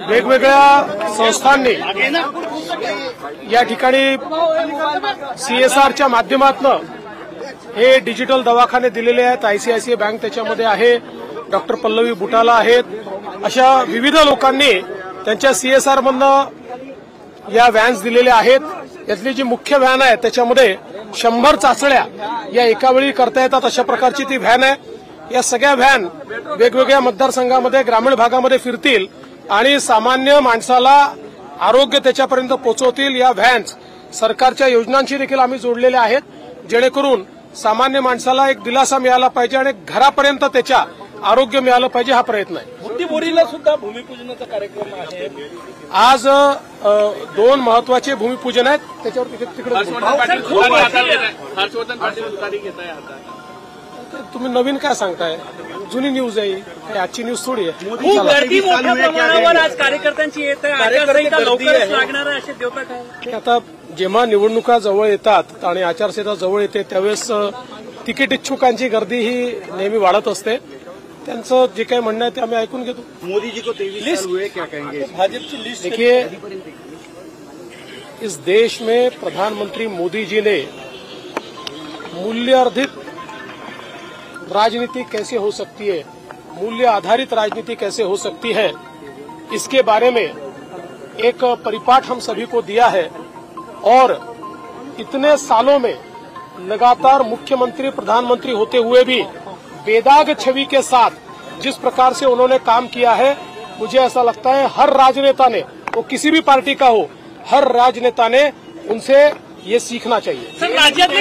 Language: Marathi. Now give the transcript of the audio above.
वेगवेगळ्या संस्थांनी या ठिकाणी CSRच्या माध्यमातून हे डिजिटल दवाखाने दिलेले आहेत। ICICI बँक त्याच्यामध्ये आहे, डॉक्टर पल्लवी बुटाला आहेत, अशा विविध लोकांनी त्यांच्या CSR मधनं या व्हॅन्स दिलेल्या आहेत। यातली जी मुख्य व्हॅन आहे त्याच्यामध्ये 100 चाचण्या या एका वेळी करता येतात अशा प्रकारची ती व्हॅन आहे। या सगळ्या व्हॅन वेगवेगळ्या मतदारसंघामध्ये ग्रामीण भागामध्ये फिरतील आणि सामान्य माणसाला आरोग्य त्याच्यापर्यंत पोहोचवतील। या व्हॅन्स सरकारच्या योजनांशी देखील आम्ही जोडलेल्या आहेत, जेणेकरून सामान्य माणसाला एक दिलासा मिळाला पाहिजे आणि घरापर्यंत त्याच्या आरोग्य मिळालं पाहिजे, हा प्रयत्न आहे। बुद्धिबोरीला सुद्धा भूमिपूजनाचा कार्यक्रम आहे आज। 2 महत्वाचे भूमिपूजन आहेत, त्याच्यावर तिकडे तुम्ही नवीन काय सांगताय? जुनी न्यूज आहे, आजची न्यूज थोडी आहे। गर्दी मोठ्या प्रमाणावर आज कार्यकर्त्यांची येत आहे, आचारसंहिता लवकरच लागणार आहे असे देवता काय? आता जेव्हा निवडणुका जवळ येतात आणि आचारसंहिता जवळ येते त्यावेळेस तिकीट इच्छुकांची गर्दी ही नेहमी वाढत असते। त्यांचं जे काही म्हणणं आहे ते आम्ही ऐकून घेतो। मोदी जी को 23 साल हुए, क्या कहेंगे? भाजपा लिस्ट देखिए, इस देश में प्रधानमंत्री मोदी जी ने मूल्य आधारित राजनीति कैसे हो सकती है, मूल्य आधारित राजनीति कैसे हो सकती है, इसके बारे में एक परिपाठ हम सभी को दिया है। और इतने सालों में लगातार मुख्यमंत्री प्रधानमंत्री होते हुए भी बेदाग छवि के साथ जिस प्रकार से उन्होंने काम किया है, मुझे ऐसा लगता है हर राजनेता ने, वो किसी भी पार्टी का हो, हर राजनेता ने उनसे ये सीखना चाहिए। सर, राज्यातले